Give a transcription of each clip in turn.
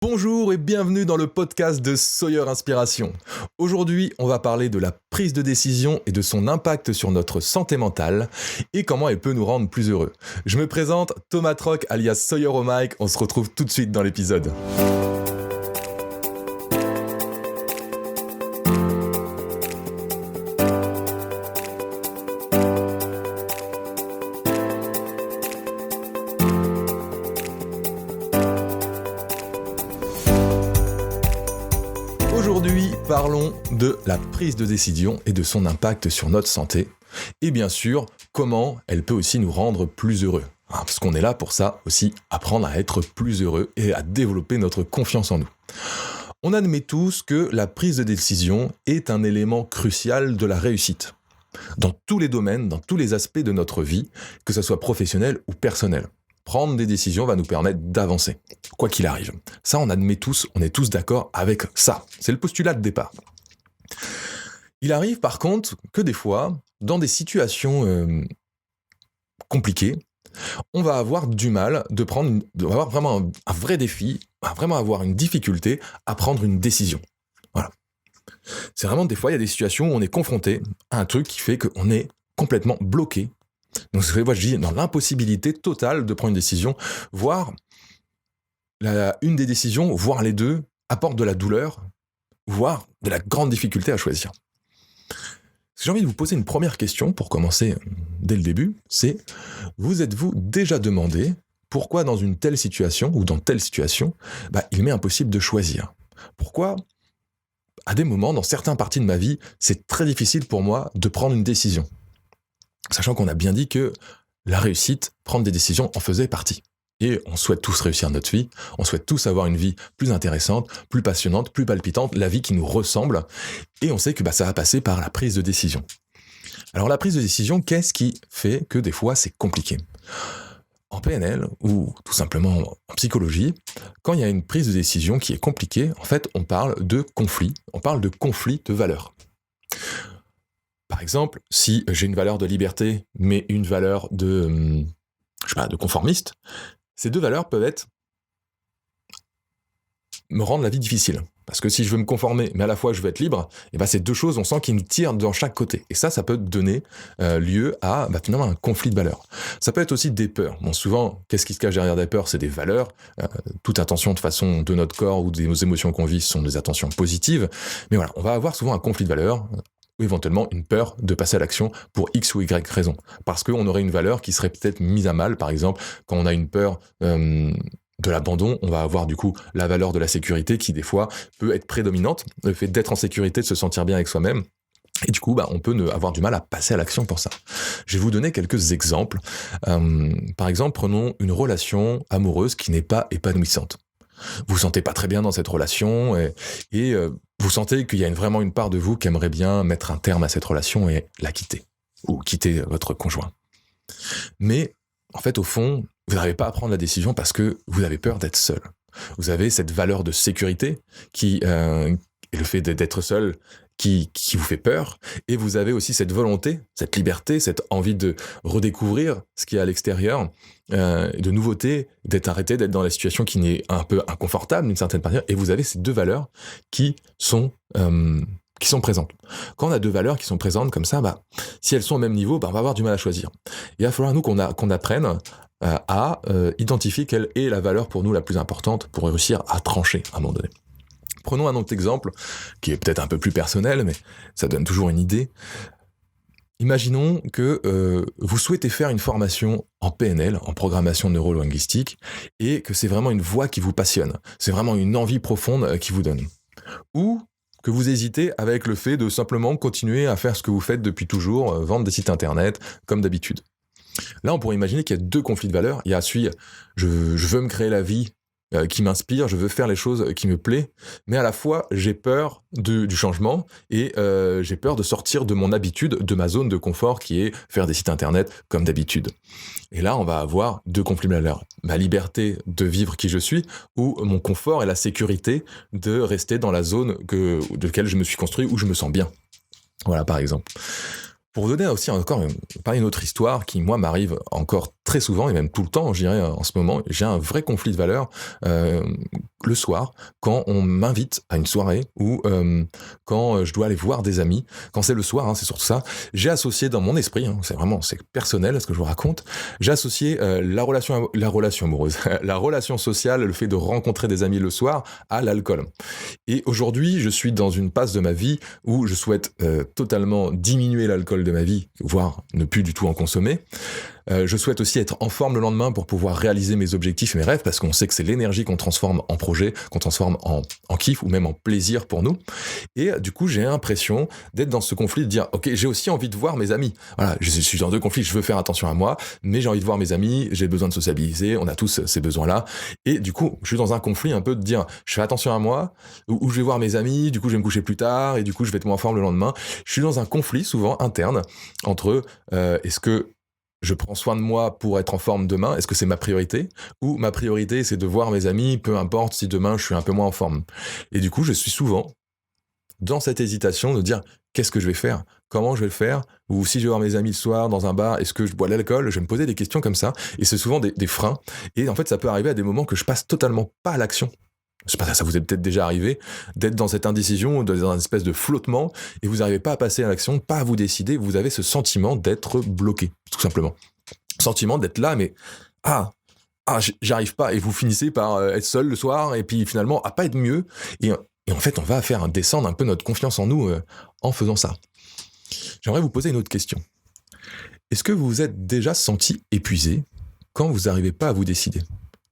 Bonjour et bienvenue dans le podcast de Sawyer Inspiration. Aujourd'hui, on va parler de la prise de décision et de son impact sur notre santé mentale et comment elle peut nous rendre plus heureux. Je me présente, Thomas Troc alias Sawyer au mic, on se retrouve tout de suite dans l'épisode. Aujourd'hui, parlons de la prise de décision et de son impact sur notre santé. Et bien sûr, comment elle peut aussi nous rendre plus heureux. Parce qu'on est là pour ça aussi, apprendre à être plus heureux et à développer notre confiance en nous. On admet tous que la prise de décision est un élément crucial de la réussite. Dans tous les domaines, dans tous les aspects de notre vie, que ce soit professionnel ou personnel. Prendre des décisions va nous permettre d'avancer, quoi qu'il arrive. Ça, on admet tous, on est tous d'accord avec ça. C'est le postulat de départ. Il arrive par contre que des fois, dans des situations compliquées, on va avoir du mal avoir vraiment un vrai défi, vraiment avoir une difficulté à prendre une décision. Voilà. C'est vraiment des fois, il y a des situations où on est confronté à un truc qui fait qu'on est complètement bloqué. Donc, c'est moi je dis dans l'impossibilité totale de prendre une décision, voire une des décisions, voire les deux, apporte de la douleur, voire de la grande difficulté à choisir. J'ai envie de vous poser une première question pour commencer dès le début, c'est vous êtes-vous déjà demandé pourquoi dans une telle situation ou dans telle situation, il m'est impossible de choisir ? Pourquoi à des moments, dans certaines parties de ma vie, c'est très difficile pour moi de prendre une décision ? Sachant qu'on a bien dit que la réussite, prendre des décisions, en faisait partie. Et on souhaite tous réussir notre vie, on souhaite tous avoir une vie plus intéressante, plus passionnante, plus palpitante, la vie qui nous ressemble, et on sait que ça va passer par la prise de décision. Alors la prise de décision, qu'est-ce qui fait que des fois c'est compliqué ? En PNL, ou tout simplement en psychologie, quand il y a une prise de décision qui est compliquée, en fait on parle de conflit de valeurs. Par exemple, si j'ai une valeur de liberté, mais une valeur de conformiste, ces deux valeurs peuvent me rendre la vie difficile. Parce que si je veux me conformer, mais à la fois je veux être libre, ces deux choses, on sent qu'ils nous tirent dans chaque côté. Et ça peut donner lieu à finalement un conflit de valeurs. Ça peut être aussi des peurs. Bon, souvent, qu'est-ce qui se cache derrière des peurs ? C'est des valeurs. Toute intention de façon de notre corps ou des émotions qu'on vit sont des intentions positives. Mais voilà, on va avoir souvent un conflit de valeurs, ou éventuellement une peur de passer à l'action pour X ou Y raison. Parce qu'on aurait une valeur qui serait peut-être mise à mal, par exemple, quand on a une peur de l'abandon, on va avoir du coup la valeur de la sécurité qui des fois peut être prédominante, le fait d'être en sécurité, de se sentir bien avec soi-même, et du coup on peut avoir du mal à passer à l'action pour ça. Je vais vous donner quelques exemples. Par exemple, prenons une relation amoureuse qui n'est pas épanouissante. Vous vous sentez pas très bien dans cette relation et vous sentez qu'il y a vraiment une part de vous qui aimerait bien mettre un terme à cette relation et la quitter, ou quitter votre conjoint. Mais en fait, au fond, vous n'arrivez pas à prendre la décision parce que vous avez peur d'être seul. Vous avez cette valeur de sécurité et le fait d'être seul qui vous fait peur, et vous avez aussi cette volonté, cette liberté, cette envie de redécouvrir ce qu'il y a à l'extérieur, de nouveauté, d'arrêter d'être dans la situation qui n'est un peu inconfortable d'une certaine manière, et vous avez ces deux valeurs qui sont présentes. Quand on a deux valeurs qui sont présentes comme ça, si elles sont au même niveau, on va avoir du mal à choisir. Il va falloir qu'on apprenne à identifier quelle est la valeur pour nous la plus importante pour réussir à trancher à un moment donné. Prenons un autre exemple, qui est peut-être un peu plus personnel, mais ça donne toujours une idée. Imaginons que vous souhaitez faire une formation en PNL, en programmation neuro-linguistique, et que c'est vraiment une voie qui vous passionne. C'est vraiment une envie profonde qui vous donne. Ou que vous hésitez avec le fait de simplement continuer à faire ce que vous faites depuis toujours, vendre des sites internet, comme d'habitude. Là, on pourrait imaginer qu'il y a deux conflits de valeurs. Il y a celui, je veux me créer la vie qui m'inspire, je veux faire les choses qui me plaisent, mais à la fois, j'ai peur du changement et j'ai peur de sortir de mon habitude, de ma zone de confort qui est faire des sites internet comme d'habitude. Et là, on va avoir deux conflits de valeurs. Ma liberté de vivre qui je suis ou mon confort et la sécurité de rester dans la zone de laquelle je me suis construit où je me sens bien. Voilà, par exemple. Pour vous donner aussi encore parler d'une autre histoire qui, moi, m'arrive encore très souvent, et même tout le temps, je dirais en ce moment, j'ai un vrai conflit de valeurs le soir, quand on m'invite à une soirée ou quand je dois aller voir des amis. Quand c'est le soir, c'est surtout ça. J'ai associé dans mon esprit, c'est personnel ce que je vous raconte, j'ai associé la relation amoureuse, la relation sociale, le fait de rencontrer des amis le soir à l'alcool. Et aujourd'hui, je suis dans une passe de ma vie où je souhaite totalement diminuer l'alcool de ma vie, voire ne plus du tout en consommer. Je souhaite aussi être en forme le lendemain pour pouvoir réaliser mes objectifs et mes rêves, parce qu'on sait que c'est l'énergie qu'on transforme en projet, qu'on transforme en kiff ou même en plaisir pour nous. Et du coup, j'ai l'impression d'être dans ce conflit, de dire, ok, j'ai aussi envie de voir mes amis. Voilà, je suis dans deux conflits, je veux faire attention à moi, mais j'ai envie de voir mes amis, j'ai besoin de sociabiliser, on a tous ces besoins-là. Et du coup, je suis dans un conflit un peu de dire, je fais attention à moi, ou je vais voir mes amis, du coup je vais me coucher plus tard, et du coup je vais être moins en forme le lendemain. Je suis dans un conflit souvent interne entre est-ce que je prends soin de moi pour être en forme demain, est-ce que c'est ma priorité? Ou ma priorité, c'est de voir mes amis, peu importe si demain je suis un peu moins en forme. Et du coup, je suis souvent dans cette hésitation de dire, qu'est-ce que je vais faire? Comment je vais le faire? Ou si je vais voir mes amis le soir dans un bar, est-ce que je bois de l'alcool? Je vais me poser des questions comme ça, et c'est souvent des freins. Et en fait, ça peut arriver à des moments que je passe totalement pas à l'action. Je sais pas, ça vous est peut-être déjà arrivé, d'être dans cette indécision, dans une espèce de flottement, et vous n'arrivez pas à passer à l'action, pas à vous décider, vous avez ce sentiment d'être bloqué, tout simplement. Sentiment d'être là, mais j'arrive pas, et vous finissez par être seul le soir, et puis finalement, à pas être mieux, et en fait, on va faire descendre un peu notre confiance en nous en faisant ça. J'aimerais vous poser une autre question. Est-ce que vous vous êtes déjà senti épuisé quand vous n'arrivez pas à vous décider?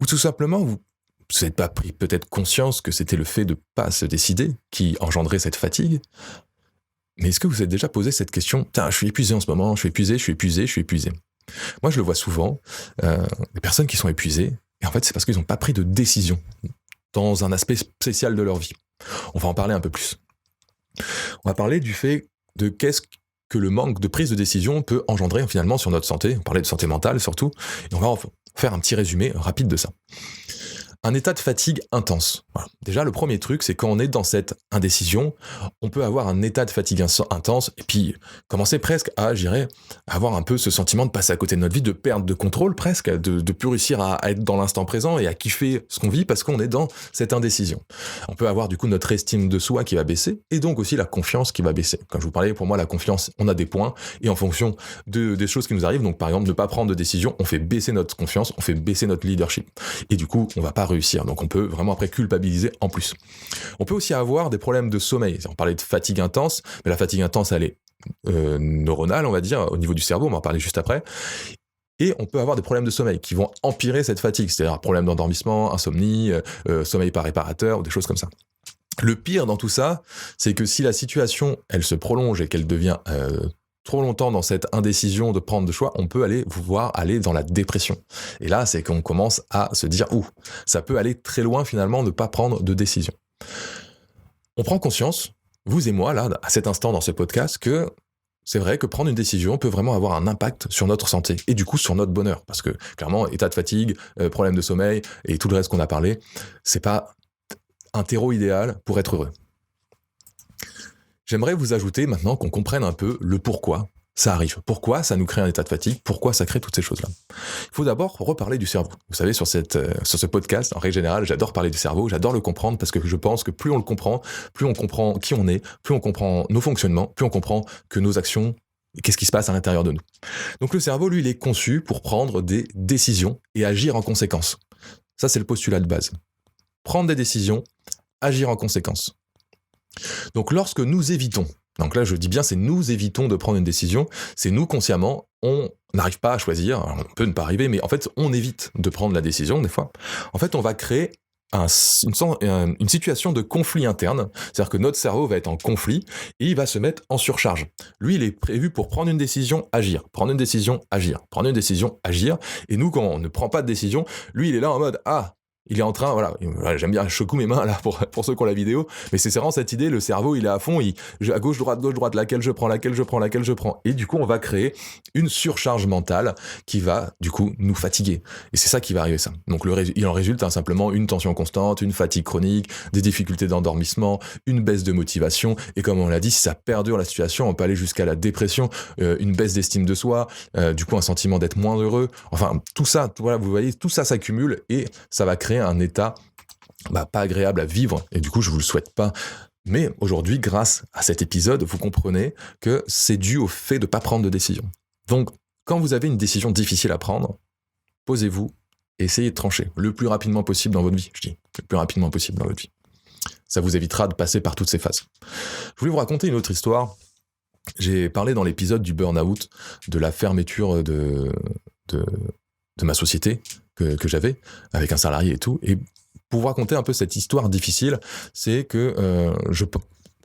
Ou tout simplement, vous n'avez pas pris peut-être conscience que c'était le fait de ne pas se décider qui engendrait cette fatigue? Mais est-ce que vous vous êtes déjà posé cette question? Je suis épuisé en ce moment, je suis épuisé. Moi, je le vois souvent, des personnes qui sont épuisées, et en fait, c'est parce qu'ils n'ont pas pris de décision dans un aspect spécial de leur vie. On va en parler un peu plus. On va parler du fait de qu'est-ce que le manque de prise de décision peut engendrer finalement sur notre santé. On parlait de santé mentale surtout, et on va faire un petit résumé rapide de ça. Un état de fatigue intense. Voilà. Déjà, le premier truc, c'est quand on est dans cette indécision, on peut avoir un état de fatigue intense et puis commencer presque à, avoir un peu ce sentiment de passer à côté de notre vie, de perdre de contrôle presque, de plus réussir à être dans l'instant présent et à kiffer ce qu'on vit parce qu'on est dans cette indécision. On peut avoir du coup notre estime de soi qui va baisser et donc aussi la confiance qui va baisser. Comme je vous parlais, pour moi, la confiance, on a des points et en fonction des choses qui nous arrivent, donc par exemple, ne pas prendre de décision, on fait baisser notre confiance, on fait baisser notre leadership. Et du coup, on va pas réussir. Donc on peut vraiment après culpabiliser en plus. On peut aussi avoir des problèmes de sommeil. On parlait de fatigue intense, mais la fatigue intense, elle est neuronale, on va dire, au niveau du cerveau, on va en parler juste après. Et on peut avoir des problèmes de sommeil qui vont empirer cette fatigue, c'est-à-dire problème d'endormissement, insomnie, sommeil pas réparateur, ou des choses comme ça. Le pire dans tout ça, c'est que si la situation, elle se prolonge et qu'elle devient trop longtemps dans cette indécision de prendre de choix, on peut aller dans la dépression. Et là, c'est qu'on commence à se dire, ça peut aller très loin finalement de ne pas prendre de décision. On prend conscience, vous et moi, là, à cet instant dans ce podcast, que c'est vrai que prendre une décision peut vraiment avoir un impact sur notre santé et du coup sur notre bonheur. Parce que clairement, état de fatigue, problème de sommeil et tout le reste qu'on a parlé, c'est pas un terreau idéal pour être heureux. J'aimerais vous ajouter maintenant qu'on comprenne un peu le pourquoi ça arrive. Pourquoi ça nous crée un état de fatigue? Pourquoi ça crée toutes ces choses-là? Il faut d'abord reparler du cerveau. Vous savez, sur ce podcast, en règle générale, j'adore parler du cerveau, j'adore le comprendre parce que je pense que plus on le comprend, plus on comprend qui on est, plus on comprend nos fonctionnements, plus on comprend que nos actions, qu'est-ce qui se passe à l'intérieur de nous. Donc le cerveau, lui, il est conçu pour prendre des décisions et agir en conséquence. Ça, c'est le postulat de base. Prendre des décisions, agir en conséquence. Donc lorsque nous évitons, donc là je dis bien c'est nous évitons de prendre une décision, c'est nous consciemment, on n'arrive pas à choisir, alors, on peut ne pas arriver, mais en fait on évite de prendre la décision des fois. En fait on va créer une situation de conflit interne, c'est-à-dire que notre cerveau va être en conflit et il va se mettre en surcharge. Lui il est prévu pour prendre une décision, agir, prendre une décision, agir, prendre une décision, agir, et nous quand on ne prend pas de décision, lui il est là en mode il est en train, voilà, j'aime bien, je secoue mes mains là pour ceux qui ont la vidéo, mais c'est vraiment cette idée, le cerveau il est à fond, à gauche, droite, laquelle je prends, et du coup on va créer une surcharge mentale qui va du coup nous fatiguer, et c'est ça qui va arriver ça. Donc il en résulte simplement une tension constante, une fatigue chronique, des difficultés d'endormissement, une baisse de motivation, et comme on l'a dit, si ça perdure la situation, on peut aller jusqu'à la dépression, une baisse d'estime de soi, du coup un sentiment d'être moins heureux, enfin tout ça, voilà, vous voyez, tout ça s'accumule et ça va créer un état pas agréable à vivre, et du coup je vous le souhaite pas. Mais aujourd'hui, grâce à cet épisode, vous comprenez que c'est dû au fait de ne pas prendre de décision. Donc, quand vous avez une décision difficile à prendre, posez-vous et essayez de trancher le plus rapidement possible dans votre vie, je dis, le plus rapidement possible dans votre vie. Ça vous évitera de passer par toutes ces phases. Je voulais vous raconter une autre histoire. J'ai parlé dans l'épisode du burn-out, de la fermeture de ma société que j'avais, avec un salarié et tout, et pour vous raconter un peu cette histoire difficile, c'est que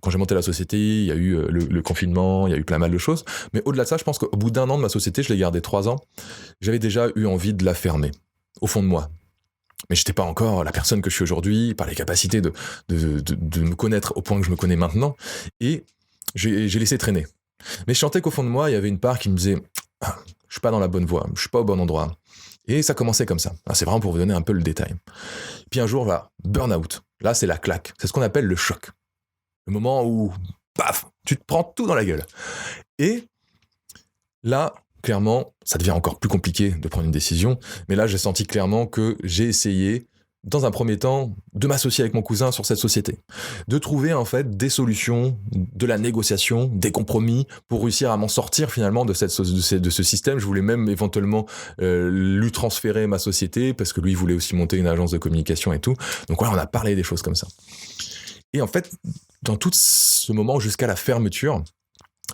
quand j'ai monté la société, il y a eu le confinement, il y a eu plein mal de choses, mais au-delà de ça, je pense qu'au bout d'1 an de ma société, je l'ai gardée 3 ans, j'avais déjà eu envie de la fermer, au fond de moi. Mais j'étais pas encore la personne que je suis aujourd'hui, par les capacités de me connaître au point que je me connais maintenant, et j'ai laissé traîner. Mais je sentais qu'au fond de moi, il y avait une part qui me disait « je suis pas dans la bonne voie, je suis pas au bon endroit ». Et ça commençait comme ça. C'est vraiment pour vous donner un peu le détail. Puis un jour, là, burn-out. Là, c'est la claque. C'est ce qu'on appelle le choc. Le moment où, paf, tu te prends tout dans la gueule. Et là, clairement, ça devient encore plus compliqué de prendre une décision. Mais là, j'ai senti clairement que j'ai essayé, dans un premier temps, de m'associer avec mon cousin sur cette société. De trouver, en fait, des solutions, de la négociation, des compromis pour réussir à m'en sortir, finalement, de ce système. Je voulais même, éventuellement, lui transférer ma société, parce que lui voulait aussi monter une agence de communication et tout. Donc voilà, on a parlé des choses comme ça. Et en fait, dans tout ce moment, jusqu'à la fermeture,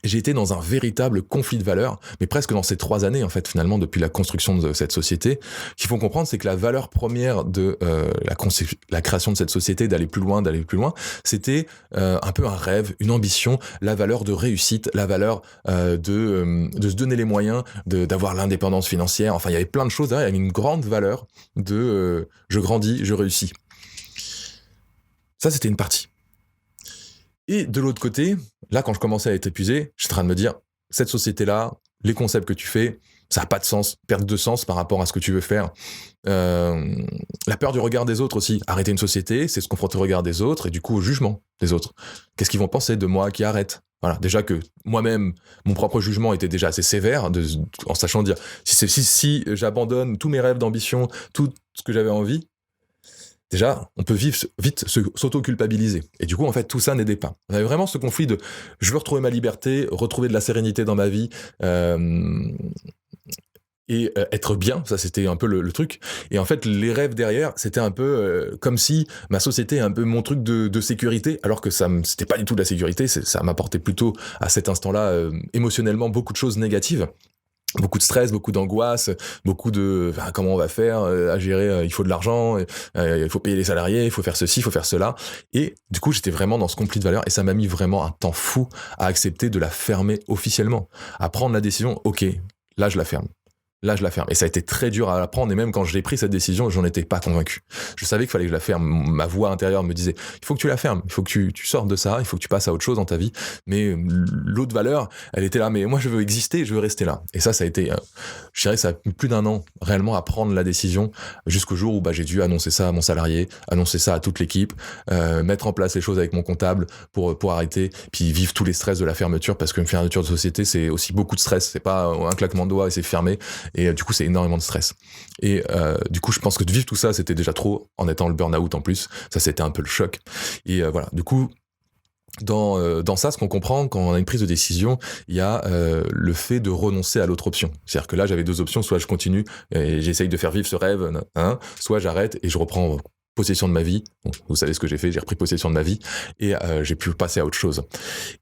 j'ai été dans un véritable conflit de valeurs, mais presque dans ces 3 années, en fait, finalement, depuis la construction de cette société. Ce qu'il faut comprendre, c'est que la valeur première de la création de cette société, d'aller plus loin, c'était un peu un rêve, une ambition, la valeur de réussite, la valeur de se donner les moyens d'avoir l'indépendance financière. Enfin, il y avait plein de choses derrière, il y avait une grande valeur de je grandis, je réussis. Ça, c'était une partie. Et de l'autre côté, là, quand je commençais à être épuisé, j'étais en train de me dire, cette société-là, les concepts que tu fais, ça n'a pas de sens, perte de sens par rapport à ce que tu veux faire. La peur du regard des autres aussi. Arrêter une société, c'est se confronter au regard des autres et du coup au jugement des autres. Qu'est-ce qu'ils vont penser de moi qui arrête ? Voilà, déjà que moi-même, mon propre jugement était déjà assez sévère, en sachant dire, si j'abandonne tous mes rêves d'ambition, tout ce que j'avais envie, déjà, on peut vite s'auto-culpabiliser. Et du coup, en fait, tout ça n'aidait pas. On avait vraiment ce conflit de « je veux retrouver ma liberté, retrouver de la sérénité dans ma vie et être bien », ça c'était un peu le truc. Et en fait, les rêves derrière, c'était un peu comme si ma société est un peu mon truc de sécurité, alors que c'était pas du tout de la sécurité, ça m'apportait plutôt à cet instant-là émotionnellement beaucoup de choses négatives. Beaucoup de stress, beaucoup d'angoisse, beaucoup de comment on va faire à gérer, il faut de l'argent, il faut payer les salariés, il faut faire ceci, il faut faire cela. Et du coup, j'étais vraiment dans ce conflit de valeurs et ça m'a mis vraiment un temps fou à accepter de la fermer officiellement, à prendre la décision, ok, là je la ferme. Là, je la ferme. Et ça a été très dur à la prendre. Et même quand j'ai pris cette décision, j'en étais pas convaincu. Je savais qu'il fallait que je la ferme. Ma voix intérieure me disait, il faut que tu la fermes. Il faut que tu sortes de ça. Il faut que tu passes à autre chose dans ta vie. Mais l'autre valeur, elle était là. Mais moi, je veux exister. Je veux rester là. Et ça a été, je dirais, ça a mis plus d'1 an réellement à prendre la décision jusqu'au jour où j'ai dû annoncer ça à mon salarié, annoncer ça à toute l'équipe, mettre en place les choses avec mon comptable pour arrêter, puis vivre tous les stress de la fermeture parce qu'une fermeture de société, c'est aussi beaucoup de stress. C'est pas un claquement de doigts et c'est fermé. Et du coup, c'est énormément de stress. Et du coup, je pense que de vivre tout ça, c'était déjà trop, en étant le burn-out en plus. Ça, c'était un peu le choc. Et voilà, du coup, dans ça, ce qu'on comprend quand on a une prise de décision, il y a le fait de renoncer à l'autre option. C'est-à-dire que là, j'avais 2 options. Soit je continue et j'essaye de faire vivre ce rêve, soit j'arrête et je reprends possession de ma vie. Bon, vous savez ce que j'ai fait, j'ai repris possession de ma vie et j'ai pu passer à autre chose.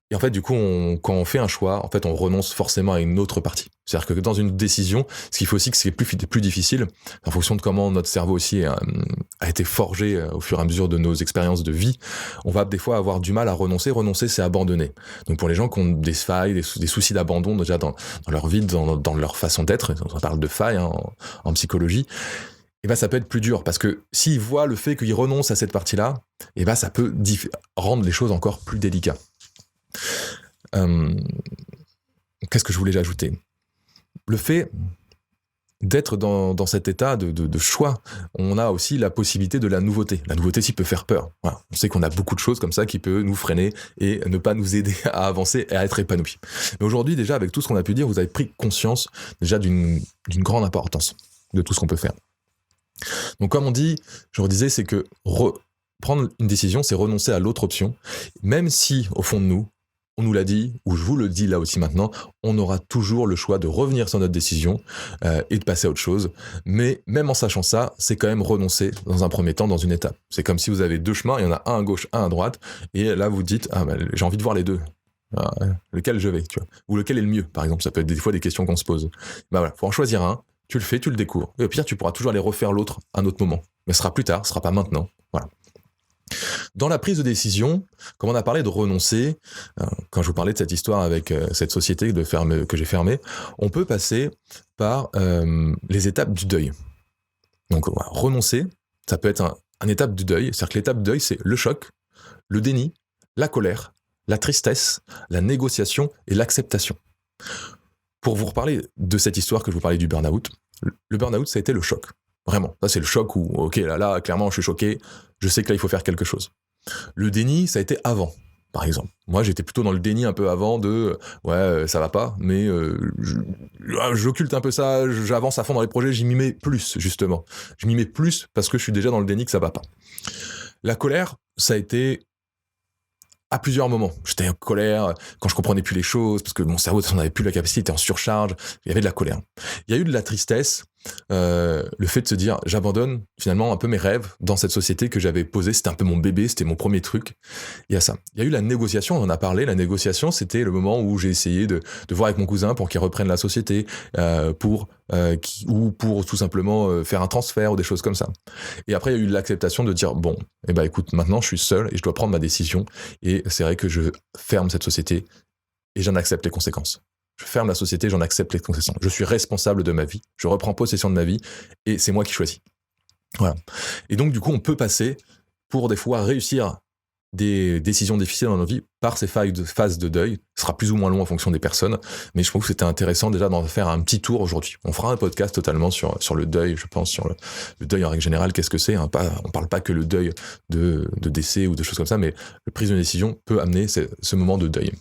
Et en fait, du coup, quand on fait un choix, en fait, on renonce forcément à une autre partie. C'est-à-dire que dans une décision, ce qu'il faut aussi que c'est plus difficile, en fonction de comment notre cerveau aussi a été forgé au fur et à mesure de nos expériences de vie, on va des fois avoir du mal à renoncer. Renoncer, c'est abandonner. Donc pour les gens qui ont des failles, des soucis d'abandon déjà dans leur vie, dans leur façon d'être, on parle de failles en psychologie, et ben ça peut être plus dur parce que s'il voit le fait qu'il renonce à cette partie-là, et ben ça peut rendre les choses encore plus délicates. Qu'est-ce que je voulais ajouter ? Le fait d'être dans cet état de choix, on a aussi la possibilité de la nouveauté. La nouveauté, s'il peut faire peur. Voilà. On sait qu'on a beaucoup de choses comme ça qui peuvent nous freiner et ne pas nous aider à avancer et à être épanouis. Mais aujourd'hui, déjà, avec tout ce qu'on a pu dire, vous avez pris conscience déjà d'une grande importance de tout ce qu'on peut faire. Donc, comme on dit, je redisais, c'est que prendre une décision, c'est renoncer à l'autre option, même si, au fond de nous, on nous l'a dit, ou je vous le dis là aussi maintenant, on aura toujours le choix de revenir sur notre décision et de passer à autre chose. Mais même en sachant ça, c'est quand même renoncer dans un premier temps dans une étape. C'est comme si vous avez deux chemins, il y en a un à gauche, un à droite, et là vous dites, j'ai envie de voir les deux. Lequel je vais, tu vois. Ou lequel est le mieux, par exemple. Ça peut être des fois des questions qu'on se pose. Voilà, faut en choisir un, tu le fais, tu le découvres. Et au pire, tu pourras toujours aller refaire l'autre à un autre moment. Mais ce sera plus tard, ce sera pas maintenant. Voilà. Dans la prise de décision, comme on a parlé de renoncer, quand je vous parlais de cette histoire avec cette société que j'ai fermée, on peut passer par les étapes du deuil. Donc renoncer, ça peut être une étape du deuil, c'est-à-dire que l'étape du deuil, c'est le choc, le déni, la colère, la tristesse, la négociation et l'acceptation. Pour vous reparler de cette histoire que je vous parlais du burn-out, le burn-out, ça a été le choc. Vraiment, ça c'est le choc où, ok, là, clairement, je suis choqué, je sais que là, il faut faire quelque chose. Le déni, ça a été avant, par exemple. Moi, j'étais plutôt dans le déni un peu avant ça va pas, mais j'occulte un peu ça, j'avance à fond dans les projets, j'y m'y mets plus, justement. Je m'y mets plus parce que je suis déjà dans le déni que ça va pas. La colère, ça a été à plusieurs moments. J'étais en colère quand je comprenais plus les choses, parce que mon cerveau n'avait plus la capacité, il était en surcharge, il y avait de la colère. Il y a eu de la tristesse, le fait de se dire, j'abandonne finalement un peu mes rêves dans cette société que j'avais posée, c'était un peu mon bébé, c'était mon premier truc. Il y a ça. Il y a eu la négociation, on en a parlé, la négociation, c'était le moment où j'ai essayé de voir avec mon cousin pour qu'il reprenne la société, ou pour tout simplement faire un transfert ou des choses comme ça. Et après, il y a eu l'acceptation de dire, bon, écoute, maintenant je suis seul et je dois prendre ma décision, et c'est vrai que je ferme cette société et j'en accepte les conséquences. Je ferme la société, j'en accepte les conséquences. Je suis responsable de ma vie, je reprends possession de ma vie et c'est moi qui choisis. Voilà. Et donc, du coup, on peut passer, pour des fois réussir des décisions difficiles dans nos vies, par ces phases de deuil. Ce sera plus ou moins long en fonction des personnes, mais je trouve que c'était intéressant déjà d'en faire un petit tour aujourd'hui. On fera un podcast totalement sur le deuil, je pense, sur le deuil en règle générale, qu'est-ce que c'est, hein, on parle pas que le deuil de décès ou de choses comme ça, mais la prise de décision peut amener ce moment de deuil.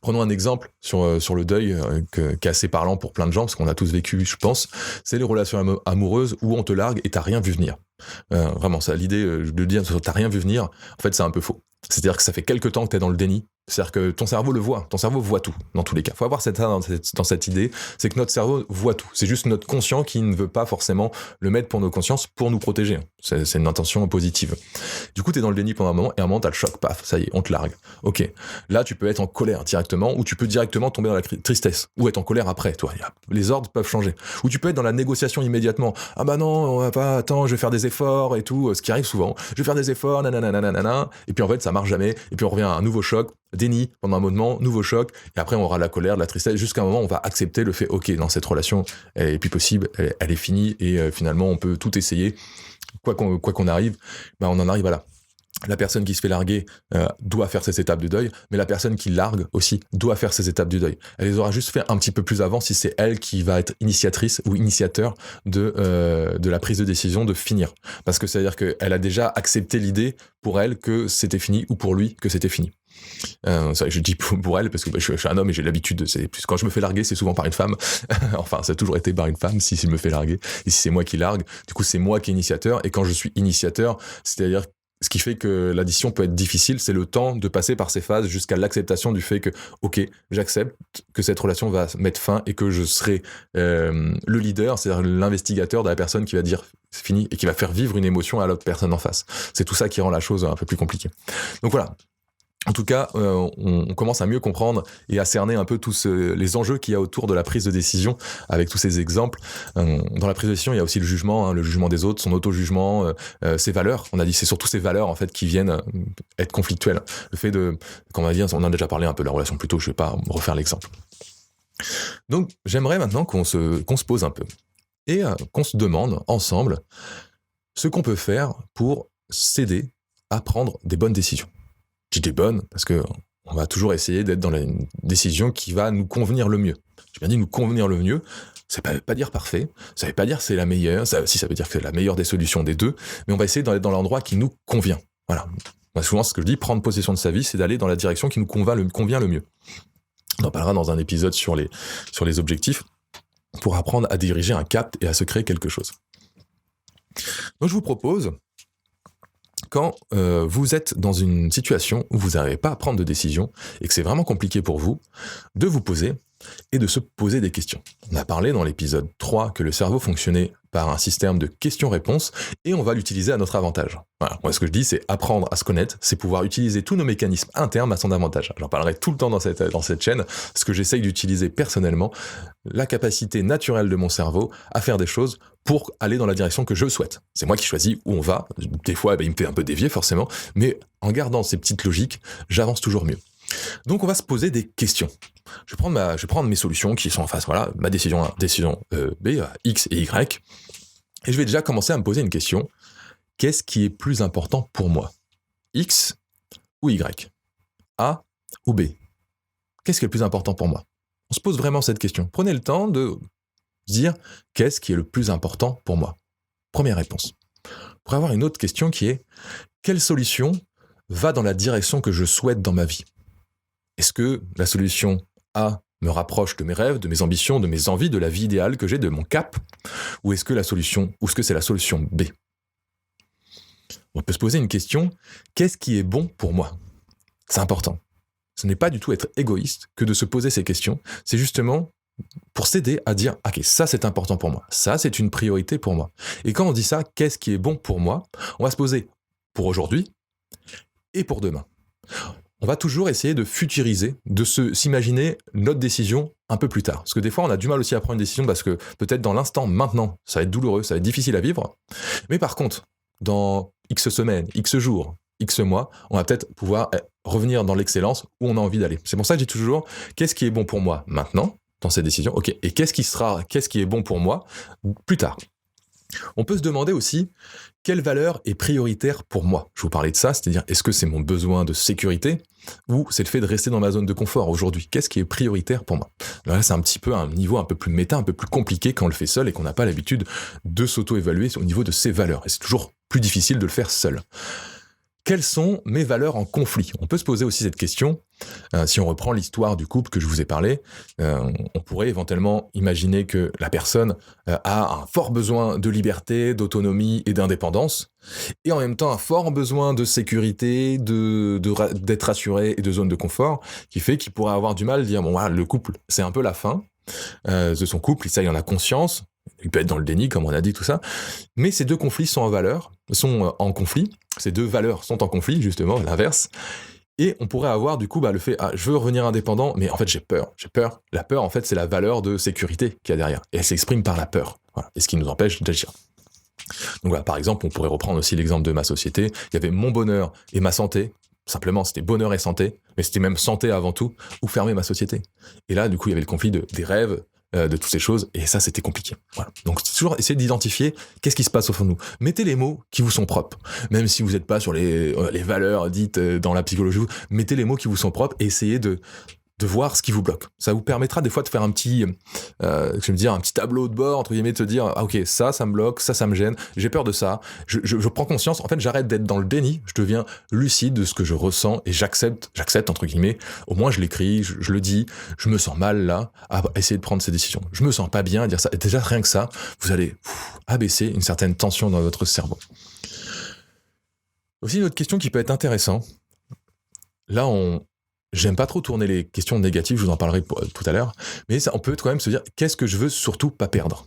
Prenons un exemple sur le deuil qui est assez parlant pour plein de gens, parce qu'on a tous vécu, je pense, c'est les relations amoureuses où on te largue et t'as rien vu venir. Vraiment, ça, l'idée de dire t'as rien vu venir, en fait c'est un peu faux. C'est-à-dire que ça fait quelques temps que t'es dans le déni, c'est-à-dire que ton cerveau le voit, ton cerveau voit tout, dans tous les cas. Faut avoir dans cette idée, c'est que notre cerveau voit tout, c'est juste notre conscient qui ne veut pas forcément le mettre pour nos consciences, pour nous protéger. C'est une intention positive. Du coup, t'es dans le déni pendant un moment, et à un moment t'as le choc, paf, ça y est, on te largue. Ok, là tu peux être en colère directement, ou tu peux directement tomber dans la tristesse, ou être en colère après, toi, les ordres peuvent changer. Ou tu peux être dans la négociation immédiatement, ah bah non, on va pas, attends, je vais faire des efforts et tout, ce qui arrive souvent, je vais faire des efforts, nanana, et puis en fait ça marche jamais, et puis on revient à un nouveau choc, déni pendant un moment, nouveau choc, et après on aura la colère, de la tristesse, jusqu'à un moment où on va accepter le fait, ok, dans cette relation, elle est plus possible, elle est finie, et finalement on peut tout essayer, quoi qu'on arrive, bah on en arrive à là. La personne qui se fait larguer doit faire ses étapes du deuil, mais la personne qui largue aussi doit faire ses étapes du deuil. Elle les aura juste fait un petit peu plus avant si c'est elle qui va être initiatrice ou initiateur de la prise de décision de finir. Parce que c'est-à-dire qu'elle a déjà accepté l'idée pour elle que c'était fini, ou pour lui que c'était fini. C'est vrai que je dis pour elle parce que je suis un homme et j'ai l'habitude quand je me fais larguer, c'est souvent par une femme. Enfin, ça a toujours été par une femme si je me fais larguer, et si c'est moi qui largue, du coup c'est moi qui est initiateur, et quand je suis initiateur, c'est-à-dire ce qui fait que l'addition peut être difficile, c'est le temps de passer par ces phases jusqu'à l'acceptation du fait que, ok, j'accepte que cette relation va mettre fin et que je serai le leader, c'est-à-dire l'investigateur de la personne qui va dire c'est fini et qui va faire vivre une émotion à l'autre personne en face. C'est tout ça qui rend la chose un peu plus compliquée. Donc voilà. En tout cas, on commence à mieux comprendre et à cerner un peu tous les enjeux qu'il y a autour de la prise de décision avec tous ces exemples. Dans la prise de décision, il y a aussi le jugement des autres, son auto-jugement, ses valeurs. On a dit c'est surtout ces valeurs en fait qui viennent être conflictuelles. Le fait de, comme on a dit, on en a déjà parlé un peu de la relation plus tôt, je vais pas refaire l'exemple. Donc j'aimerais maintenant qu'on se pose un peu. et qu'on se demande ensemble ce qu'on peut faire pour s'aider à prendre des bonnes décisions. Je dis des bonnes parce que on va toujours essayer d'être dans une décision qui va nous convenir le mieux. J'ai bien dit nous convenir le mieux, ça ne veut pas dire parfait, ça ne veut pas dire que c'est la meilleure, ça veut dire que c'est la meilleure des solutions des deux, mais on va essayer d'être dans l'endroit qui nous convient. Voilà. Moi, souvent, ce que je dis, prendre possession de sa vie, c'est d'aller dans la direction qui nous convient le mieux. On en parlera dans un épisode sur les objectifs, pour apprendre à diriger un cap et à se créer quelque chose. Donc je vous propose, quand vous êtes dans une situation où vous n'arrivez pas à prendre de décision et que c'est vraiment compliqué pour vous, de vous poser et de se poser des questions. On a parlé dans l'épisode 3 que le cerveau fonctionnait par un système de questions-réponses et on va l'utiliser à notre avantage. Voilà. Moi, ce que je dis, c'est apprendre à se connaître, c'est pouvoir utiliser tous nos mécanismes internes à son avantage. J'en parlerai tout le temps dans cette chaîne, ce que j'essaye d'utiliser personnellement, la capacité naturelle de mon cerveau à faire des choses pour aller dans la direction que je souhaite. C'est moi qui choisis où on va. Des fois, il me fait un peu dévier forcément, mais en gardant ces petites logiques, j'avance toujours mieux. Donc on va se poser des questions. Je vais prendre mes solutions qui sont en face. Voilà, ma décision A, décision B, X et Y. Et je vais déjà commencer à me poser une question. Qu'est-ce qui est plus important pour moi ? X ou Y ? A ou B ? Qu'est-ce qui est le plus important pour moi ? On se pose vraiment cette question. Prenez le temps de se dire qu'est-ce qui est le plus important pour moi ? Première réponse. Pour avoir une autre question qui est quelle solution va dans la direction que je souhaite dans ma vie ? Est-ce que la solution A me rapproche de mes rêves, de mes ambitions, de mes envies, de la vie idéale que j'ai, de mon cap ? Ou est-ce que c'est la solution B ? On peut se poser une question, qu'est-ce qui est bon pour moi ? C'est important. Ce n'est pas du tout être égoïste que de se poser ces questions, c'est justement pour s'aider à dire, ok, ça c'est important pour moi, ça c'est une priorité pour moi. Et quand on dit ça, qu'est-ce qui est bon pour moi ? On va se poser pour aujourd'hui et pour demain. On va toujours essayer de futuriser, de s'imaginer notre décision un peu plus tard. Parce que des fois, on a du mal aussi à prendre une décision parce que peut-être dans l'instant, maintenant, ça va être douloureux, ça va être difficile à vivre. Mais par contre, dans X semaines, X jours, X mois, on va peut-être pouvoir revenir dans l'excellence où on a envie d'aller. C'est pour ça que je dis toujours, qu'est-ce qui est bon pour moi maintenant, dans cette décision ? Ok, et qu'est-ce qui est bon pour moi plus tard ? On peut se demander aussi quelle valeur est prioritaire pour moi. Je vous parlais de ça, c'est-à-dire est-ce que c'est mon besoin de sécurité ou c'est le fait de rester dans ma zone de confort aujourd'hui ? Qu'est-ce qui est prioritaire pour moi ? Alors là, c'est un petit peu un niveau un peu plus méta, un peu plus compliqué quand on le fait seul et qu'on n'a pas l'habitude de s'auto-évaluer au niveau de ses valeurs. Et c'est toujours plus difficile de le faire seul. Quelles sont mes valeurs en conflit ? On peut se poser aussi cette question. Si on reprend l'histoire du couple que je vous ai parlé, on pourrait éventuellement imaginer que la personne a un fort besoin de liberté, d'autonomie et d'indépendance, et en même temps un fort besoin de sécurité, d'être assuré et de zone de confort, qui fait qu'il pourrait avoir du mal à dire, bon voilà, le couple, c'est un peu la fin de son couple, ça il en a conscience, il peut être dans le déni, comme on a dit, tout ça, mais ces deux conflits sont en conflit, ces deux valeurs sont en conflit, justement, l'inverse, et on pourrait avoir du coup le fait, je veux revenir indépendant, mais en fait j'ai peur. La peur, en fait, c'est la valeur de sécurité qu'il y a derrière, et elle s'exprime par la peur, voilà, et ce qui nous empêche d'agir. Donc voilà, par exemple, on pourrait reprendre aussi l'exemple de ma société, il y avait mon bonheur et ma santé, simplement c'était bonheur et santé, mais c'était même santé avant tout, ou fermer ma société. Et là, du coup, il y avait le conflit des rêves, de toutes ces choses, et ça c'était compliqué. Voilà. Donc c'est toujours essayer d'identifier qu'est-ce qui se passe au fond de nous. Mettez les mots qui vous sont propres, même si vous n'êtes pas sur les valeurs dites dans la psychologie, mettez les mots qui vous sont propres et essayez de voir ce qui vous bloque. Ça vous permettra des fois de faire un petit tableau de bord, entre guillemets, de se dire, ok, ça me bloque, ça me gêne, j'ai peur de ça, je prends conscience, en fait, j'arrête d'être dans le déni, je deviens lucide de ce que je ressens et j'accepte, entre guillemets, au moins je l'écris, je le dis, je me sens mal là, à essayer de prendre ces décisions. Je me sens pas bien à dire ça. Et déjà, rien que ça, vous allez abaisser une certaine tension dans votre cerveau. Aussi, une autre question qui peut être intéressante. Là, j'aime pas trop tourner les questions négatives, je vous en parlerai tout à l'heure, mais ça, on peut quand même se dire, qu'est-ce que je veux surtout pas perdre ?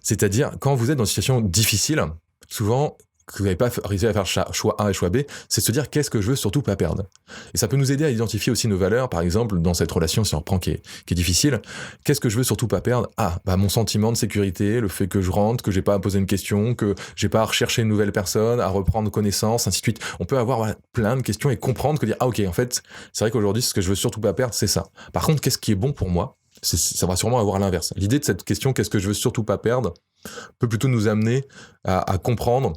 C'est-à-dire, quand vous êtes dans une situation difficile, souvent, que vous n'avez pas réussi à faire choix A et choix B, c'est de se dire, qu'est-ce que je veux surtout pas perdre ? Et ça peut nous aider à identifier aussi nos valeurs, par exemple, dans cette relation, si on reprend qui est difficile, qu'est-ce que je veux surtout pas perdre ? Mon sentiment de sécurité, le fait que je rentre, que j'ai pas à poser une question, que j'ai pas à rechercher une nouvelle personne, à reprendre connaissance, ainsi de suite. On peut avoir plein de questions et comprendre que dire, ok, en fait, c'est vrai qu'aujourd'hui, ce que je veux surtout pas perdre, c'est ça. Par contre, qu'est-ce qui est bon pour moi ? Ça va sûrement avoir l'inverse. L'idée de cette question, qu'est-ce que je veux surtout pas perdre ? peut plutôt nous amener à comprendre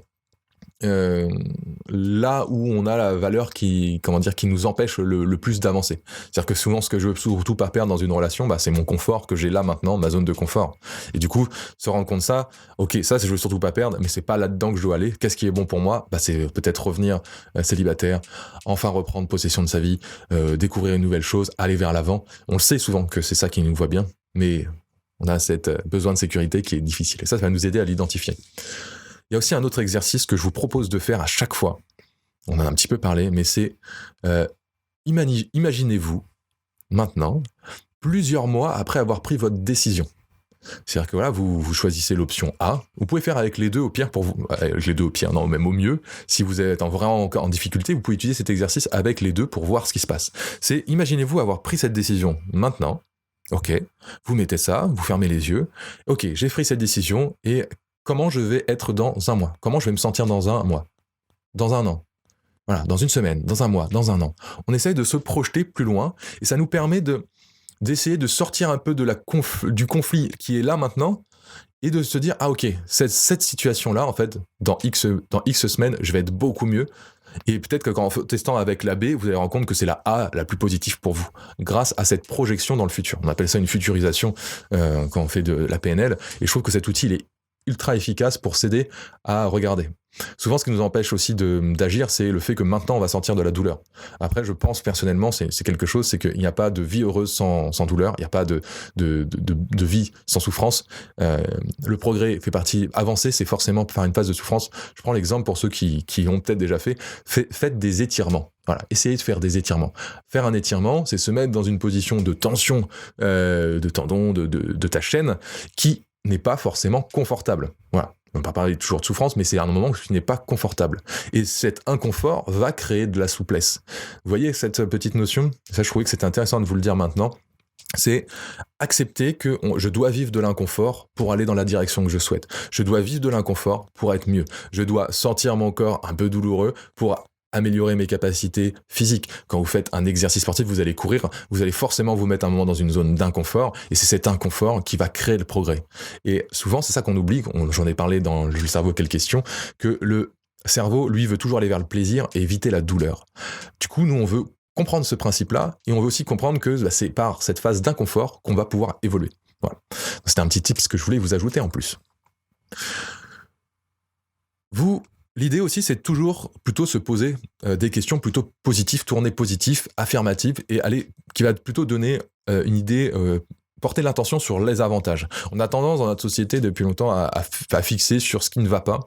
là où on a la valeur qui nous empêche le plus d'avancer. C'est-à-dire que souvent, ce que je veux surtout pas perdre dans une relation, c'est mon confort que j'ai là maintenant, ma zone de confort. Et du coup, se rendre compte de ça, ok, ça, je veux surtout pas perdre, mais c'est pas là-dedans que je dois aller. Qu'est-ce qui est bon pour moi ? C'est peut-être revenir célibataire, enfin reprendre possession de sa vie, découvrir une nouvelle chose, aller vers l'avant. On le sait souvent que c'est ça qui nous va bien, mais on a cette besoin de sécurité qui est difficile. Et ça va nous aider à l'identifier. Il y a aussi un autre exercice que je vous propose de faire à chaque fois. On en a un petit peu parlé, mais c'est imaginez-vous maintenant, plusieurs mois après avoir pris votre décision. C'est-à-dire que voilà, vous choisissez l'option A. Vous pouvez faire avec les deux au pire pour vous. Avec les deux au pire, non, même au mieux. Si vous êtes vraiment en difficulté, vous pouvez utiliser cet exercice avec les deux pour voir ce qui se passe. C'est imaginez-vous avoir pris cette décision maintenant. Ok, vous mettez ça, vous fermez les yeux. Ok, j'ai pris cette décision et comment je vais être dans un mois ? Comment je vais me sentir dans un mois ? Dans un an ? Voilà, dans une semaine, dans un mois, dans un an. On essaye de se projeter plus loin et ça nous permet d'essayer de sortir un peu du conflit qui est là maintenant et de se dire, ah ok, cette situation-là, en fait, dans X semaines, je vais être beaucoup mieux. Et peut-être que en testant avec la B, vous allez rendre compte que c'est la A la plus positive pour vous, grâce à cette projection dans le futur. On appelle ça une futurisation quand on fait de la PNL. Et je trouve que cet outil, il est ultra efficace pour s'aider à regarder. Souvent, ce qui nous empêche aussi d'agir, c'est le fait que maintenant, on va sentir de la douleur. Après, je pense personnellement, c'est quelque chose, c'est qu'il n'y a pas de vie heureuse sans douleur, il n'y a pas de vie sans souffrance. Le progrès fait partie, avancer, c'est forcément faire une phase de souffrance. Je prends l'exemple pour ceux qui ont peut-être déjà faites des étirements. Voilà, essayez de faire des étirements. Faire un étirement, c'est se mettre dans une position de tension de tendons, de ta chaîne, qui n'est pas forcément confortable. Voilà. On ne va pas parler toujours de souffrance, mais c'est un moment qui n'est pas confortable. Et cet inconfort va créer de la souplesse. Vous voyez cette petite notion ? Ça, je trouvais que c'était intéressant de vous le dire maintenant. C'est accepter que je dois vivre de l'inconfort pour aller dans la direction que je souhaite. Je dois vivre de l'inconfort pour être mieux. Je dois sentir mon corps un peu douloureux pour améliorer mes capacités physiques. Quand vous faites un exercice sportif, vous allez courir, vous allez forcément vous mettre un moment dans une zone d'inconfort, et c'est cet inconfort qui va créer le progrès. Et souvent, c'est ça qu'on oublie, j'en ai parlé dans Le cerveau, quelle question, que le cerveau, lui, veut toujours aller vers le plaisir et éviter la douleur. Du coup, nous, on veut comprendre ce principe-là, et on veut aussi comprendre que c'est par cette phase d'inconfort qu'on va pouvoir évoluer. Voilà. C'était un petit tip que je voulais vous ajouter en plus. L'idée aussi, c'est toujours plutôt se poser des questions plutôt positives, tournées positives, affirmatives, et qui va plutôt donner une idée, porter l'intention sur les avantages. On a tendance dans notre société depuis longtemps à fixer sur ce qui ne va pas.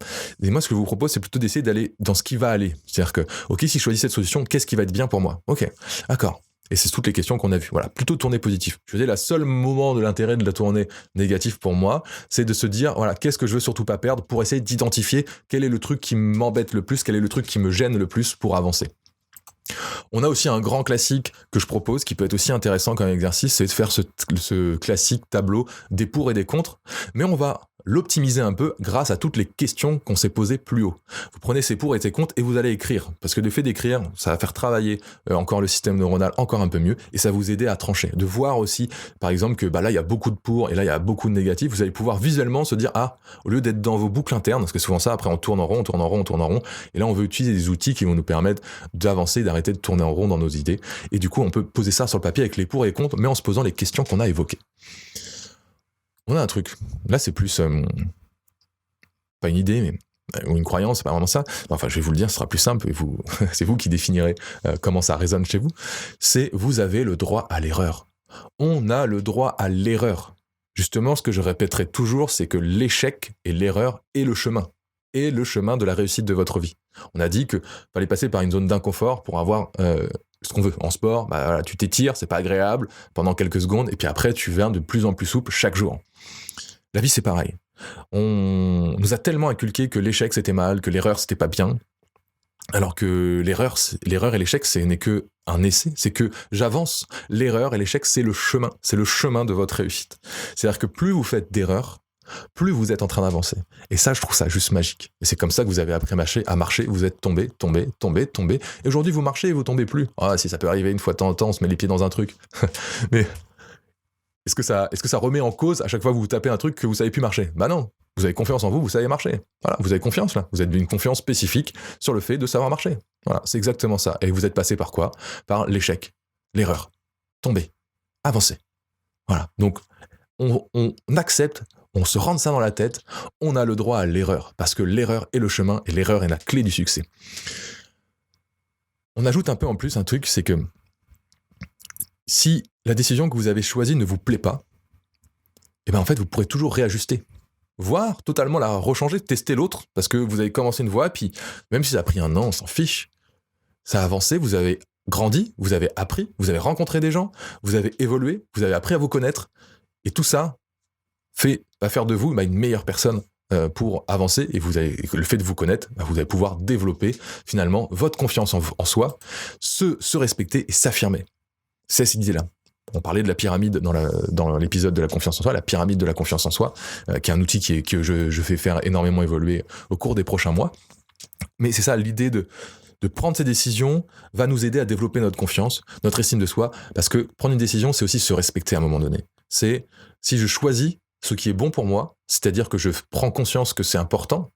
Et moi, ce que je vous propose, c'est plutôt d'essayer d'aller dans ce qui va aller. C'est-à-dire que, ok, si je choisis cette solution, qu'est-ce qui va être bien pour moi ? Ok, d'accord. Et c'est toutes les questions qu'on a vues. Voilà, plutôt tourner positif. Je veux dire, le seul moment de l'intérêt de la tournée négative pour moi, c'est de se dire, voilà, qu'est-ce que je veux surtout pas perdre pour essayer d'identifier quel est le truc qui m'embête le plus, quel est le truc qui me gêne le plus pour avancer. On a aussi un grand classique que je propose, qui peut être aussi intéressant comme exercice, c'est de faire ce classique tableau des pour et des contre, mais on va l'optimiser un peu grâce à toutes les questions qu'on s'est posées plus haut. Vous prenez ces pour et ces contre et vous allez écrire, parce que le fait d'écrire, ça va faire travailler encore le système neuronal encore un peu mieux, et ça va vous aider à trancher. De voir aussi, par exemple, que là, il y a beaucoup de pour, et là, il y a beaucoup de négatifs, vous allez pouvoir visuellement se dire, au lieu d'être dans vos boucles internes, parce que souvent ça, après, on tourne en rond, et là, on veut utiliser des outils qui vont nous permettre d'avancer, d'arrêter de tourner en rond dans nos idées, et du coup, on peut poser ça sur le papier avec les pour et les contre, mais en se posant les questions qu'on a évoquées. On a un truc. Là, c'est plus pas une idée, mais ou une croyance, c'est pas vraiment ça. Enfin, je vais vous le dire, ce sera plus simple. Et c'est vous qui définirez comment ça résonne chez vous. C'est vous avez le droit à l'erreur. On a le droit à l'erreur. Justement, ce que je répéterai toujours, c'est que l'échec et l'erreur est le chemin. Et le chemin de la réussite de votre vie. On a dit qu'il fallait passer par une zone d'inconfort pour avoir ce qu'on veut. En sport, voilà, tu t'étires, c'est pas agréable pendant quelques secondes, et puis après, tu viens de plus en plus souple chaque jour. La vie, c'est pareil. On nous a tellement inculqué que l'échec, c'était mal, que l'erreur, c'était pas bien, alors que l'erreur et l'échec, ce n'est que un essai, c'est que j'avance. L'erreur et l'échec, c'est le chemin de votre réussite. C'est-à-dire que plus vous faites d'erreurs, plus vous êtes en train d'avancer. Et ça, je trouve ça juste magique. Et c'est comme ça que vous avez appris à marcher, vous êtes tombé. Et aujourd'hui, vous marchez et vous tombez plus. Si ça peut arriver une fois de temps en temps, on se met les pieds dans un truc. Mais est-ce que ça remet en cause à chaque fois que vous tapez un truc que vous savez plus marcher ? Bah non. Vous avez confiance en vous, vous savez marcher. Voilà, vous avez confiance là. Vous avez une confiance spécifique sur le fait de savoir marcher. Voilà, c'est exactement ça. Et vous êtes passé par quoi? Par l'échec, l'erreur, tomber, avancer. Voilà. Donc, on accepte, on se rentre ça dans la tête, on a le droit à l'erreur, parce que l'erreur est le chemin et l'erreur est la clé du succès. On ajoute un peu en plus un truc, c'est que si la décision que vous avez choisie ne vous plaît pas, et ben en fait, vous pourrez toujours réajuster. Voire totalement la rechanger, tester l'autre, parce que vous avez commencé une voie, puis même si ça a pris un an, on s'en fiche. Ça a avancé, vous avez grandi, vous avez appris, vous avez rencontré des gens, vous avez évolué, vous avez appris à vous connaître, et tout ça va faire de vous une meilleure personne pour avancer, et le fait de vous connaître, vous allez pouvoir développer finalement votre confiance en soi, se respecter et s'affirmer. C'est cette idée-là. On parlait de la pyramide dans l'épisode de la confiance en soi, la pyramide de la confiance en soi, qui est un outil que je fais faire énormément évoluer au cours des prochains mois. Mais c'est ça, l'idée de prendre ces décisions va nous aider à développer notre confiance, notre estime de soi, parce que prendre une décision, c'est aussi se respecter à un moment donné. C'est si je choisis ce qui est bon pour moi, c'est-à-dire que je prends conscience que c'est important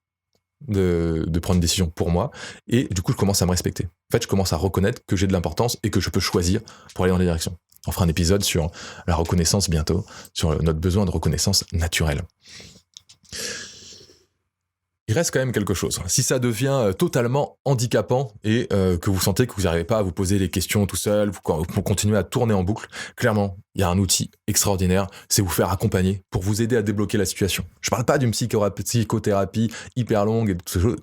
de prendre une décision pour moi, et du coup, je commence à me respecter. En fait, je commence à reconnaître que j'ai de l'importance et que je peux choisir pour aller dans les directions. On fera un épisode sur la reconnaissance bientôt, sur notre besoin de reconnaissance naturelle. Il reste quand même quelque chose. Si ça devient totalement handicapant et que vous sentez que vous n'arrivez pas à vous poser les questions tout seul, vous continuez à tourner en boucle, clairement, il y a un outil extraordinaire, c'est vous faire accompagner pour vous aider à débloquer la situation. Je ne parle pas d'une psychothérapie hyper longue et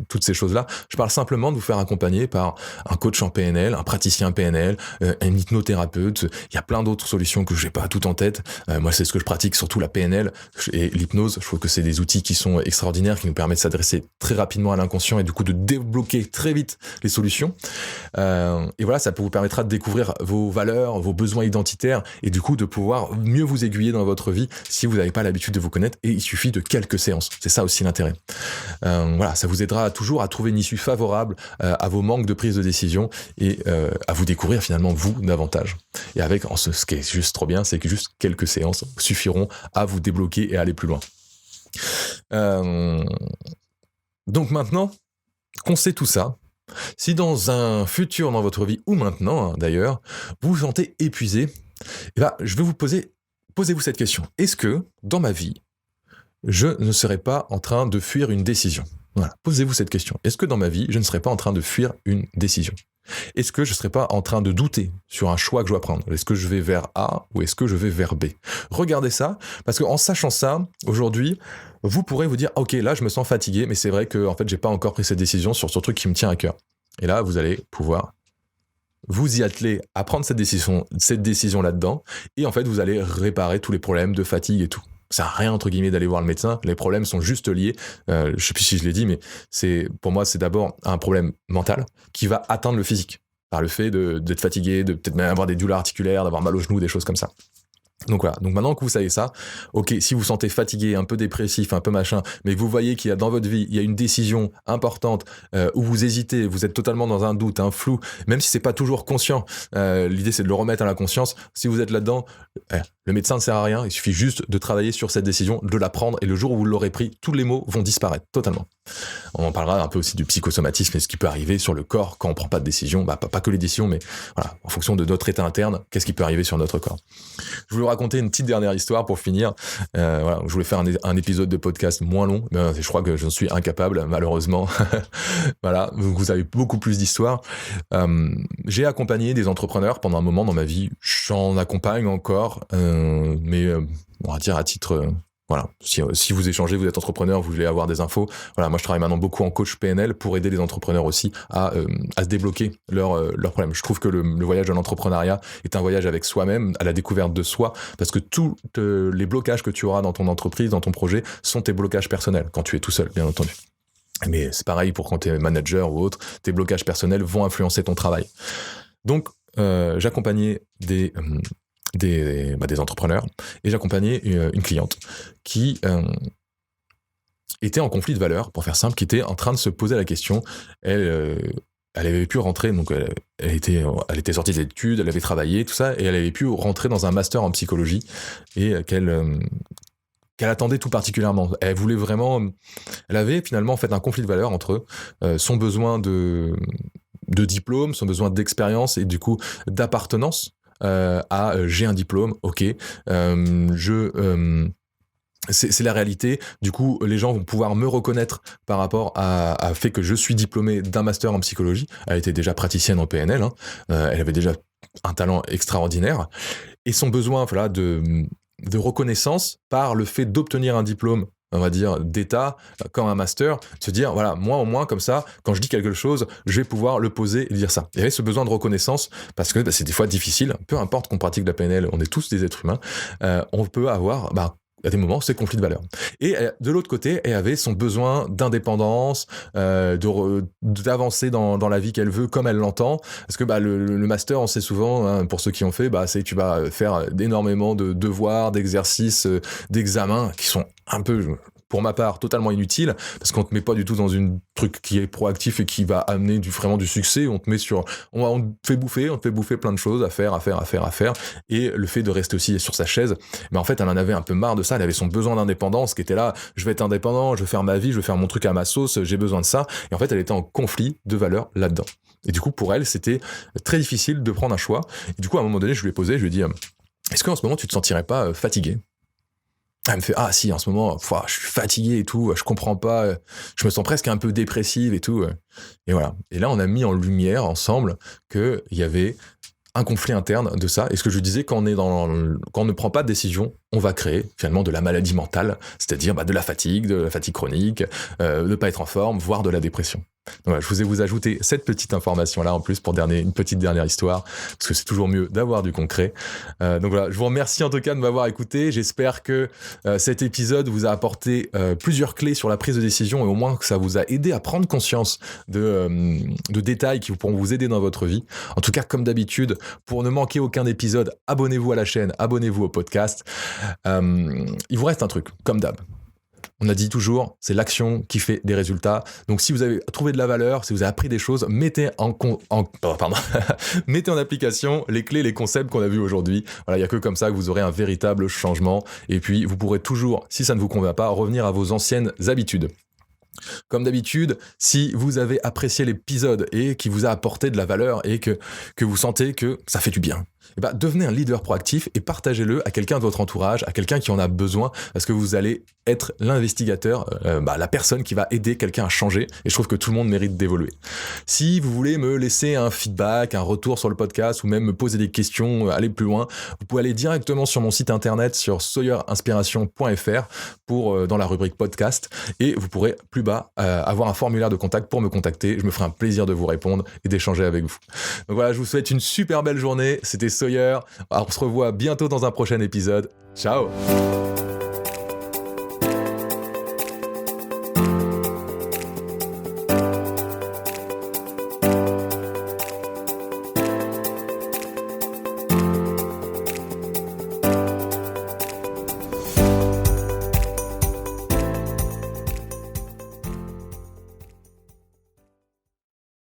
toutes ces choses-là. Je parle simplement de vous faire accompagner par un coach en PNL, un praticien PNL, un hypnothérapeute. Il y a plein d'autres solutions que je n'ai pas toutes en tête. Moi, c'est ce que je pratique, surtout la PNL et l'hypnose. Je trouve que c'est des outils qui sont extraordinaires, qui nous permettent de s'adresser très rapidement à l'inconscient et du coup de débloquer très vite les solutions. Et voilà, ça vous permettra de découvrir vos valeurs, vos besoins identitaires et du coup de pouvoir mieux vous aiguiller dans votre vie si vous n'avez pas l'habitude de vous connaître, et il suffit de quelques séances. C'est ça aussi l'intérêt. Voilà, ça vous aidera toujours à trouver une issue favorable à vos manques de prise de décision et à vous découvrir finalement vous davantage. Et avec ce qui est juste trop bien, c'est que juste quelques séances suffiront à vous débloquer et à aller plus loin. Donc maintenant qu'on sait tout ça, si dans un futur dans votre vie, ou maintenant d'ailleurs, vous vous sentez épuisé, je vais vous posez-vous cette question. Est-ce que, dans ma vie, je ne serais pas en train de fuir une décision? Voilà, posez-vous cette question. Est-ce que dans ma vie, je ne serais pas en train de fuir une décision? Est-ce que je ne serais pas en train de douter sur un choix que je dois prendre? Est-ce que je vais vers A ou est-ce que je vais vers B? Regardez ça, parce qu'en sachant ça, aujourd'hui, vous pourrez vous dire, ok, là, je me sens fatigué, mais c'est vrai que en fait, j'ai pas encore pris cette décision sur ce truc qui me tient à cœur. Et là, vous allez pouvoir vous y atteler à prendre cette décision là-dedans, et en fait, vous allez réparer tous les problèmes de fatigue et tout. Ça n'a rien, entre guillemets, d'aller voir le médecin. Les problèmes sont juste liés. Je ne sais plus si je l'ai dit, mais pour moi, c'est d'abord un problème mental qui va atteindre le physique par le fait d'être fatigué, de peut-être même avoir des douleurs articulaires, d'avoir mal aux genoux, des choses comme ça. Donc voilà, donc maintenant que vous savez ça, ok, si vous vous sentez fatigué, un peu dépressif, un peu machin, mais que vous voyez qu'il y a dans votre vie, il y a une décision importante où vous hésitez, vous êtes totalement dans un doute, un flou, même si c'est pas toujours conscient, l'idée c'est de le remettre à la conscience. Si vous êtes là-dedans, le médecin ne sert à rien, il suffit juste de travailler sur cette décision, de la prendre, et le jour où vous l'aurez pris, tous les maux vont disparaître totalement. On en parlera un peu aussi du psychosomatisme et ce qui peut arriver sur le corps quand on prend pas de décision, pas que les décisions, mais voilà, en fonction de notre état interne, qu'est-ce qui peut arriver sur notre corps. Je voulais vous raconter une petite dernière histoire pour finir. Voilà, je voulais faire un épisode de podcast moins long, mais je crois que je suis incapable, malheureusement. Voilà, vous avez beaucoup plus d'histoires. J'ai accompagné des entrepreneurs pendant un moment dans ma vie. J'en accompagne encore, mais on va dire à titre... Voilà, si vous échangez, vous êtes entrepreneur, vous voulez avoir des infos. Voilà, moi je travaille maintenant beaucoup en coach PNL pour aider les entrepreneurs aussi à se débloquer leurs problèmes. Je trouve que le voyage de l'entrepreneuriat est un voyage avec soi-même, à la découverte de soi, parce que tous les blocages que tu auras dans ton entreprise, dans ton projet, sont tes blocages personnels, quand tu es tout seul, bien entendu. Mais c'est pareil pour quand tu es manager ou autre, tes blocages personnels vont influencer ton travail. Donc, j'accompagnais des entrepreneurs, et j'accompagnais une cliente qui était en conflit de valeurs, pour faire simple, qui était en train de se poser la question. Elle avait pu rentrer, donc elle était sortie des études, elle avait travaillé, tout ça, et elle avait pu rentrer dans un master en psychologie, et qu'elle qu'elle attendait tout particulièrement. Elle voulait vraiment... Elle avait finalement en fait un conflit de valeurs entre son besoin de diplôme, son besoin d'expérience et du coup d'appartenance j'ai un diplôme, ok, c'est la réalité. Du coup, les gens vont pouvoir me reconnaître par rapport à fait que je suis diplômé d'un master en psychologie. Elle était déjà praticienne en PNL, hein. Elle avait déjà un talent extraordinaire. Et son besoin, voilà, de reconnaissance par le fait d'obtenir un diplôme, on va dire, d'état, comme un master, se dire, voilà, moi au moins, comme ça, quand je dis quelque chose, je vais pouvoir le poser et dire ça. Il y avait ce besoin de reconnaissance, parce que c'est des fois difficile, peu importe qu'on pratique de la PNL, on est tous des êtres humains, on peut avoir... à des moments, c'est conflit de valeurs. Et de l'autre côté, elle avait son besoin d'indépendance, d'avancer dans la vie qu'elle veut, comme elle l'entend. Parce que le master, on sait souvent, hein, pour ceux qui ont fait, c'est que tu vas faire énormément de devoirs, d'exercices, d'examens, qui sont un peu... pour ma part, totalement inutile, parce qu'on te met pas du tout dans une truc qui est proactif et qui va amener vraiment du succès. On te met on te fait bouffer plein de choses à faire. Et le fait de rester aussi sur sa chaise, mais en fait, elle en avait un peu marre de ça. Elle avait son besoin d'indépendance qui était là. Je vais être indépendant, je vais faire ma vie, je vais faire mon truc à ma sauce, j'ai besoin de ça. Et en fait, elle était en conflit de valeurs là-dedans. Et du coup, pour elle, c'était très difficile de prendre un choix. Et du coup, à un moment donné, je lui ai dit, est-ce qu'en ce moment, tu te sentirais pas fatigué? Elle me fait, ah si, en ce moment, je suis fatigué et tout, je comprends pas, je me sens presque un peu dépressive et tout. Et voilà. Et là, on a mis en lumière ensemble qu'il y avait un conflit interne de ça. Et ce que je disais, quand on ne prend pas de décision, on va créer finalement de la maladie mentale, c'est-à-dire de la fatigue chronique, de ne pas être en forme, voire de la dépression. Donc voilà, je vous ai ajouté cette petite information-là en plus pour une petite dernière histoire, parce que c'est toujours mieux d'avoir du concret. Donc voilà, je vous remercie en tout cas de m'avoir écouté. J'espère que cet épisode vous a apporté plusieurs clés sur la prise de décision et au moins que ça vous a aidé à prendre conscience de détails qui pourront vous aider dans votre vie. En tout cas, comme d'habitude, pour ne manquer aucun épisode, abonnez-vous à la chaîne, abonnez-vous au podcast. Il vous reste un truc, comme d'hab. On a dit toujours, c'est l'action qui fait des résultats. Donc si vous avez trouvé de la valeur, si vous avez appris des choses, mettez mettez en application les clés, les concepts qu'on a vus aujourd'hui. Voilà, il n'y a que comme ça que vous aurez un véritable changement. Et puis vous pourrez toujours, si ça ne vous convient pas, revenir à vos anciennes habitudes. Comme d'habitude, si vous avez apprécié l'épisode et qui vous a apporté de la valeur et que vous sentez que ça fait du bien, devenez un leader proactif et partagez-le à quelqu'un de votre entourage, à quelqu'un qui en a besoin, parce que vous allez être l'investigateur, la personne qui va aider quelqu'un à changer, et je trouve que tout le monde mérite d'évoluer. Si vous voulez me laisser un feedback, un retour sur le podcast, ou même me poser des questions, aller plus loin, vous pouvez aller directement sur mon site internet sur sawyerinspiration.fr dans la rubrique podcast, et vous pourrez plus bas avoir un formulaire de contact pour me contacter. Je me ferai un plaisir de vous répondre et d'échanger avec vous. Donc voilà, je vous souhaite une super belle journée. C'était Sawyer. Alors, on se revoit bientôt dans un prochain épisode. Ciao!